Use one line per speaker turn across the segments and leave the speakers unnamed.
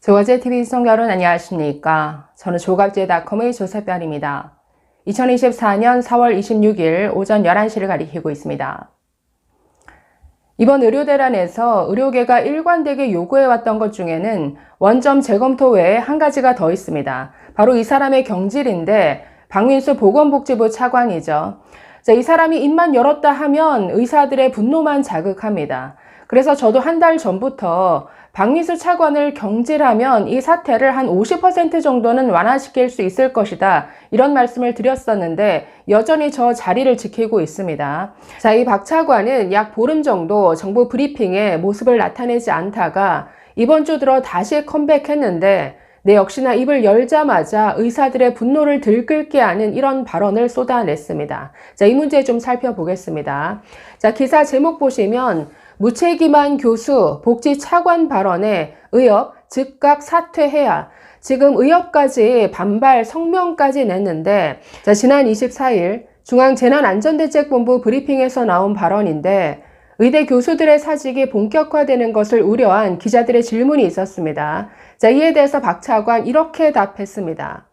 조갑제TV 시청자 여러분 안녕하십니까. 저는 조갑제닷컴의 조세별입니다. 2024년 4월 26일 오전 11시를 가리키고 있습니다. 이번 의료대란에서 의료계가 일관되게 요구해왔던 것 중에는 원점 재검토 외에 한 가지가 더 있습니다. 바로 이 사람의 경질인데 박민수 보건복지부 차관이죠. 이 사람이 입만 열었다 하면 의사들의 분노만 자극합니다. 그래서 저도 한 달 전부터 박민수 차관을 경질하면 이 사태를 한 50% 정도는 완화시킬 수 있을 것이다. 이런 말씀을 드렸었는데 여전히 저 자리를 지키고 있습니다. 자, 이 박 차관은 약 보름 정도 정부 브리핑에 모습을 나타내지 않다가 이번 주 들어 다시 컴백했는데 역시나 입을 열자마자 의사들의 분노를 들끓게 하는 이런 발언을 쏟아냈습니다. 자, 이 문제 좀 살펴보겠습니다. 자, 기사 제목 보시면 무책임한 교수, 복지 차관 발언에 의협 즉각 사퇴해야. 지금 의협까지 반발 성명까지 냈는데 지난 24일 중앙재난안전대책본부 브리핑에서 나온 발언인데 의대 교수들의 사직이 본격화되는 것을 우려한 기자들의 질문이 있었습니다. 자, 이에 대해서 박 차관 이렇게 답했습니다.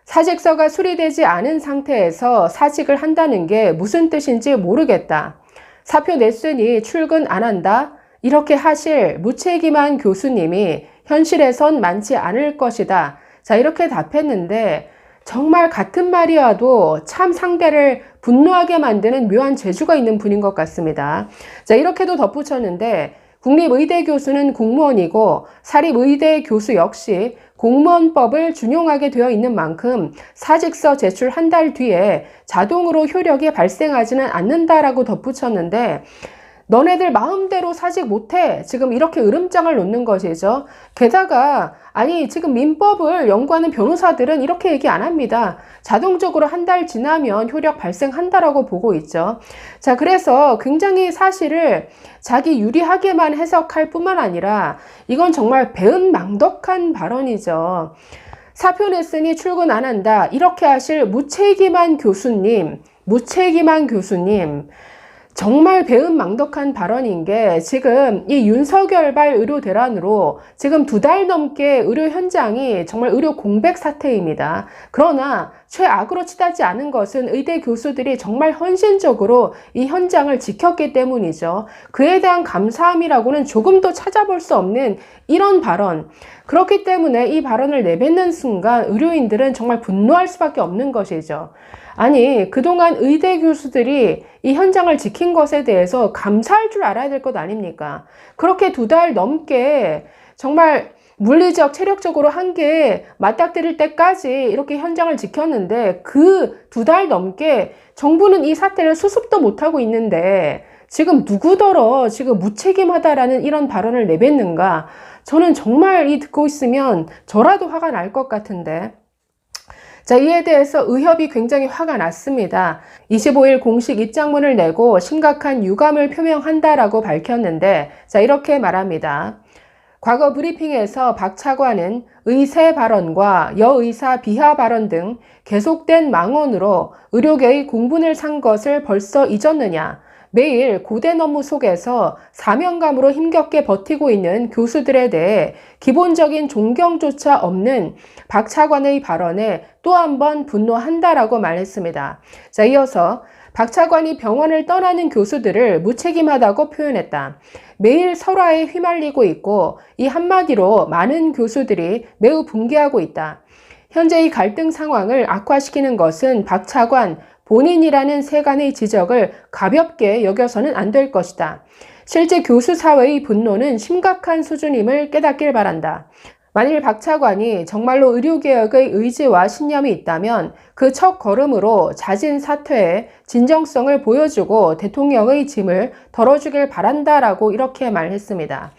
사직서가 수리되지 않은 상태에서 사직을 한다는 게 무슨 뜻인지 모르겠다. 사표 냈으니 출근 안 한다? 이렇게 하실 무책임한 교수님이 현실에선 많지 않을 것이다. 자, 이렇게 답했는데 정말 같은 말이어도 참 상대를 분노하게 만드는 묘한 재주가 있는 분인 것 같습니다. 자, 이렇게도 덧붙였는데 국립의대 교수는 공무원이고 사립의대 교수 역시 공무원법을 준용하게 되어 있는 만큼 사직서 제출 한 달 뒤에 자동으로 효력이 발생하지는 않는다라고 덧붙였는데 너네들 마음대로 사직 못해. 지금 이렇게 으름장을 놓는 것이죠. 게다가 아니 지금 민법을 연구하는 변호사들은 이렇게 얘기 안 합니다. 자동적으로 한 달 지나면 효력 발생한다라고 보고 있죠. 자, 그래서 굉장히 사실을 자기 유리하게만 해석할 뿐만 아니라 이건 정말 배은망덕한 발언이죠. 사표 냈으니 출근 안 한다. 이렇게 하실 무책임한 교수님. 정말 배은망덕한 발언인 게 지금 이 윤석열발 의료 대란으로 지금 2달 넘게 의료 현장이 정말 의료 공백 사태입니다. 그러나 최악으로 치닫지 않은 것은 의대 교수들이 정말 헌신적으로 이 현장을 지켰기 때문이죠. 그에 대한 감사함이라고는 조금도 찾아볼 수 없는 이런 발언. 그렇기 때문에 이 발언을 내뱉는 순간 의료인들은 정말 분노할 수밖에 없는 것이죠. 아니, 그동안 의대 교수들이 이 현장을 지킨 것에 대해서 감사할 줄 알아야 될 것 아닙니까? 그렇게 2달 넘게 정말 물리적, 체력적으로 한계에 맞닥뜨릴 때까지 이렇게 현장을 지켰는데 그 2달 넘게 정부는 이 사태를 수습도 못하고 있는데 지금 누구더러 지금 무책임하다라는 이런 발언을 내뱉는가? 저는 정말 이 듣고 있으면 저라도 화가 날 것 같은데. 자, 이에 대해서 의협이 굉장히 화가 났습니다. 25일 공식 입장문을 내고 심각한 유감을 표명한다라고 밝혔는데 자, 이렇게 말합니다. 과거 브리핑에서 박 차관은 의세 발언과 여의사 비하 발언 등 계속된 망언으로 의료계의 공분을 산 것을 벌써 잊었느냐. 매일 고된 업무 속에서 사명감으로 힘겹게 버티고 있는 교수들에 대해 기본적인 존경조차 없는 박 차관의 발언에 또 한 번 분노한다라고 말했습니다. 자, 이어서 박 차관이 병원을 떠나는 교수들을 무책임하다고 표현했다. 매일 설화에 휘말리고 있고 이 한마디로 많은 교수들이 매우 붕괴하고 있다. 현재 이 갈등 상황을 악화시키는 것은 박 차관 본인이라는 세간의 지적을 가볍게 여겨서는 안 될 것이다. 실제 교수 사회의 분노는 심각한 수준임을 깨닫길 바란다. 만일 박 차관이 정말로 의료개혁의 의지와 신념이 있다면 그 첫 걸음으로 자진 사퇴의 진정성을 보여주고 대통령의 짐을 덜어주길 바란다라고 이렇게 말했습니다.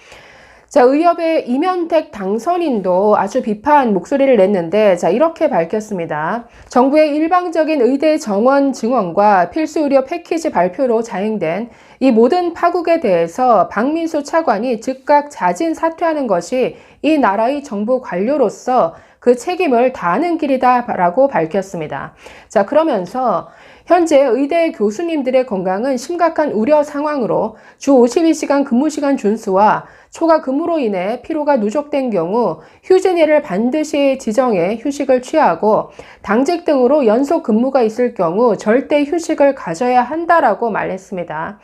자, 의협의 이면택 당선인도 아주 비판 목소리를 냈는데 자, 이렇게 밝혔습니다. 정부의 일방적인 의대 정원 증원과 필수 의료 패키지 발표로 자행된 이 모든 파국에 대해서 박민수 차관이 즉각 자진 사퇴하는 것이 이 나라의 정부 관료로서 그 책임을 다하는 길이다라고 밝혔습니다. 자, 그러면서 현재 의대 교수님들의 건강은 심각한 우려 상황으로 주 52시간 근무시간 준수와 초과 근무로 인해 피로가 누적된 경우 휴진일을 반드시 지정해 휴식을 취하고 당직 등으로 연속 근무가 있을 경우 절대 휴식을 가져야 한다라고 말했습니다.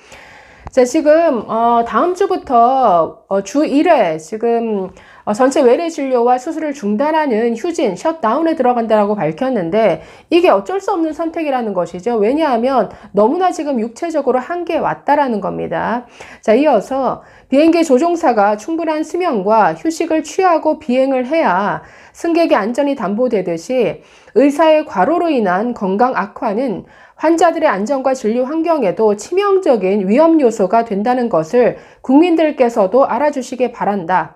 자, 지금 다음 주부터 주 1회 지금 전체 외래 진료와 수술을 중단하는 휴진, 셧다운에 들어간다라고 밝혔는데 이게 어쩔 수 없는 선택이라는 것이죠. 왜냐하면 너무나 지금 육체적으로 한계에 왔다라는 겁니다. 자, 이어서 비행기 조종사가 충분한 수면과 휴식을 취하고 비행을 해야 승객의 안전이 담보되듯이 의사의 과로로 인한 건강 악화는 환자들의 안전과 진료 환경에도 치명적인 위험 요소가 된다는 것을 국민들께서도 알아주시기 바란다.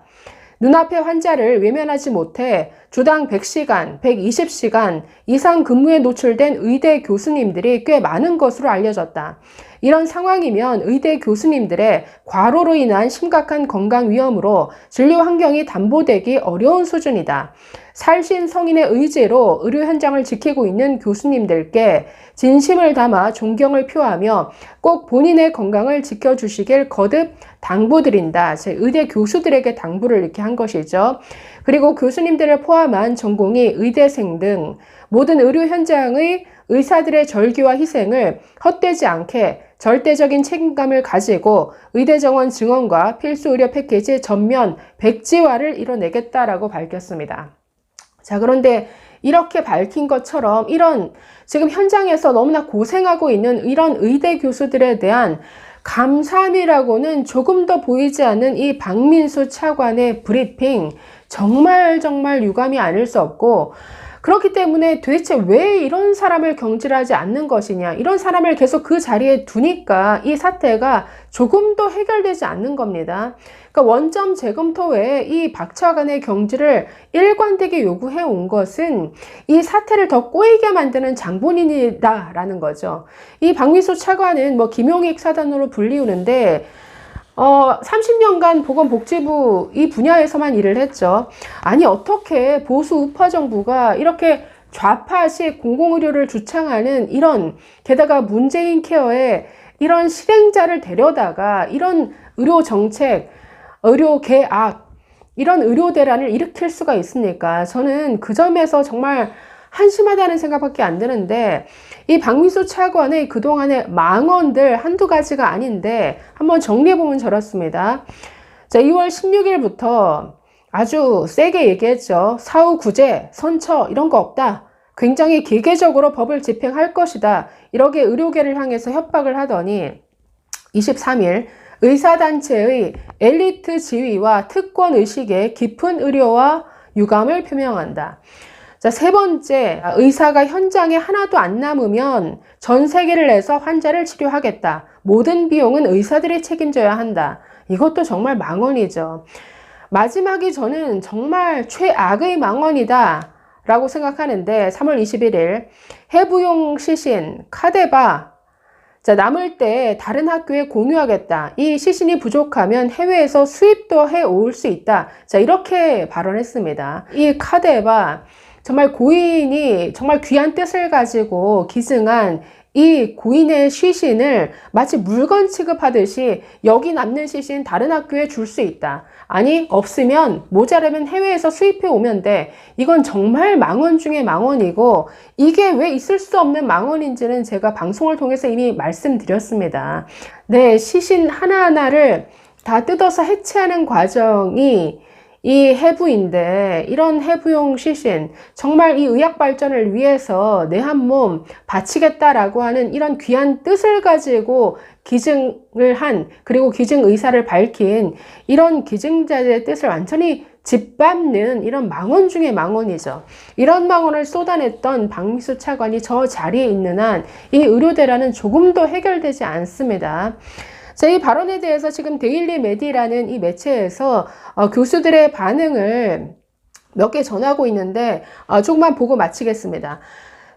눈앞의 환자를 외면하지 못해 주당 100시간, 120시간 이상 근무에 노출된 의대 교수님들이 꽤 많은 것으로 알려졌다. 이런 상황이면 의대 교수님들의 과로로 인한 심각한 건강 위험으로 진료 환경이 담보되기 어려운 수준이다. 살신 성인의 의지로 의료 현장을 지키고 있는 교수님들께 진심을 담아 존경을 표하며 꼭 본인의 건강을 지켜주시길 거듭 당부드린다. 제 의대 교수들에게 당부를 이렇게 한 것이죠. 그리고 교수님들을 포함한 전공의 의대생 등 모든 의료 현장의 의사들의 절규와 희생을 헛되지 않게 절대적인 책임감을 가지고 의대 정원 증원과 필수 의료 패키지 전면 백지화를 이뤄내겠다라고 밝혔습니다. 자, 그런데 이렇게 밝힌 것처럼 이런 지금 현장에서 너무나 고생하고 있는 이런 의대 교수들에 대한 감사함이라고는 조금 더 보이지 않는 이 박민수 차관의 브리핑, 정말 유감이 아닐 수 없고, 그렇기 때문에 도대체 왜 이런 사람을 경질하지 않는 것이냐, 이런 사람을 계속 그 자리에 두니까 이 사태가 조금도 해결되지 않는 겁니다. 그러니까 원점 재검토 외에 이 박 차관의 경질을 일관되게 요구해 온 것은 이 사태를 더 꼬이게 만드는 장본인이다라는 거죠. 이 박민수 차관은 뭐 김용익 사단으로 불리우는데 30년간 보건복지부 이 분야에서만 일을 했죠. 아니, 어떻게 보수 우파 정부가 이렇게 좌파식 공공의료를 주창하는 이런, 게다가 문재인 케어에 이런 실행자를 데려다가 이런 의료 정책, 의료 개악, 이런 의료 대란을 일으킬 수가 있습니까? 저는 그 점에서 정말 한심하다는 생각밖에 안 드는데, 이 박민수 차관의 그동안의 망언들 한두 가지가 아닌데 한번 정리해보면 저렇습니다. 자, 2월 16일부터 아주 세게 얘기했죠. 사후 구제, 선처 이런 거 없다. 굉장히 기계적으로 법을 집행할 것이다. 이렇게 의료계를 향해서 협박을 하더니 23일 의사단체의 엘리트 지위와 특권의식에 깊은 의료와 유감을 표명한다. 자, 세 번째, 의사가 현장에 하나도 안 남으면 전세계를 내서 환자를 치료하겠다. 모든 비용은 의사들이 책임져야 한다. 이것도 정말 망언이죠. 마지막이 저는 정말 최악의 망언이다 라고 생각하는데 3월 21일 해부용 시신, 카데바, 자, 남을 때 다른 학교에 공유하겠다. 이 시신이 부족하면 해외에서 수입도 해올 수 있다. 자, 이렇게 발언했습니다. 이 카데바, 정말 고인이 정말 귀한 뜻을 가지고 기증한 이 고인의 시신을 마치 물건 취급하듯이 여기 남는 시신 다른 학교에 줄 수 있다. 아니, 없으면 모자라면 해외에서 수입해 오면 돼. 이건 정말 망언 중에 망언이고, 이게 왜 있을 수 없는 망언인지는 제가 방송을 통해서 이미 말씀드렸습니다. 네, 시신 하나하나를 다 뜯어서 해체하는 과정이 이 해부인데, 이런 해부용 시신, 정말 이 의학 발전을 위해서 내 한 몸 바치겠다라고 하는 이런 귀한 뜻을 가지고 기증을 한, 그리고 기증 의사를 밝힌 이런 기증자의 뜻을 완전히 짓밟는 이런 망언 중에 망언이죠. 이런 망언을 쏟아냈던 박민수 차관이 저 자리에 있는 한 이 의료대란은 조금도 해결되지 않습니다. 자, 이 발언에 대해서 지금 데일리 메디라는 이 매체에서 교수들의 반응을 몇 개 전하고 있는데 조금만 보고 마치겠습니다.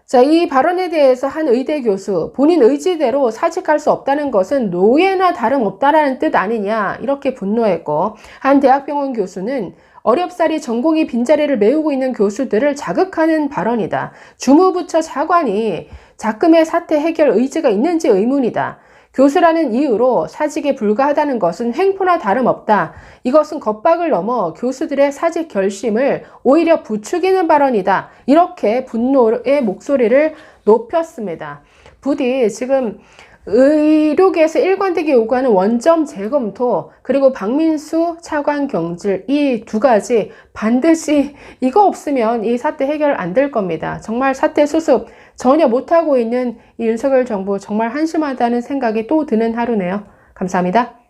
자, 이 발언에 대해서 한 의대 교수, 본인 의지대로 사직할 수 없다는 것은 노예나 다름없다라는 뜻 아니냐, 이렇게 분노했고, 한 대학병원 교수는 어렵사리 전공의 빈자리를 메우고 있는 교수들을 자극하는 발언이다. 주무부처 차관이 작금의 사태 해결 의지가 있는지 의문이다. 교수라는 이유로 사직에 불과하다는 것은 횡포나 다름없다. 이것은 겁박을 넘어 교수들의 사직 결심을 오히려 부추기는 발언이다. 이렇게 분노의 목소리를 높였습니다. 부디 지금 의료계에서 일관되게 요구하는 원점 재검토, 그리고 박민수 차관 경질, 이 두 가지 반드시 이거 없으면 이 사태 해결 안 될 겁니다. 정말 사태 수습 전혀 못하고 있는 이 윤석열 정부 정말 한심하다는 생각이 또 드는 하루네요. 감사합니다.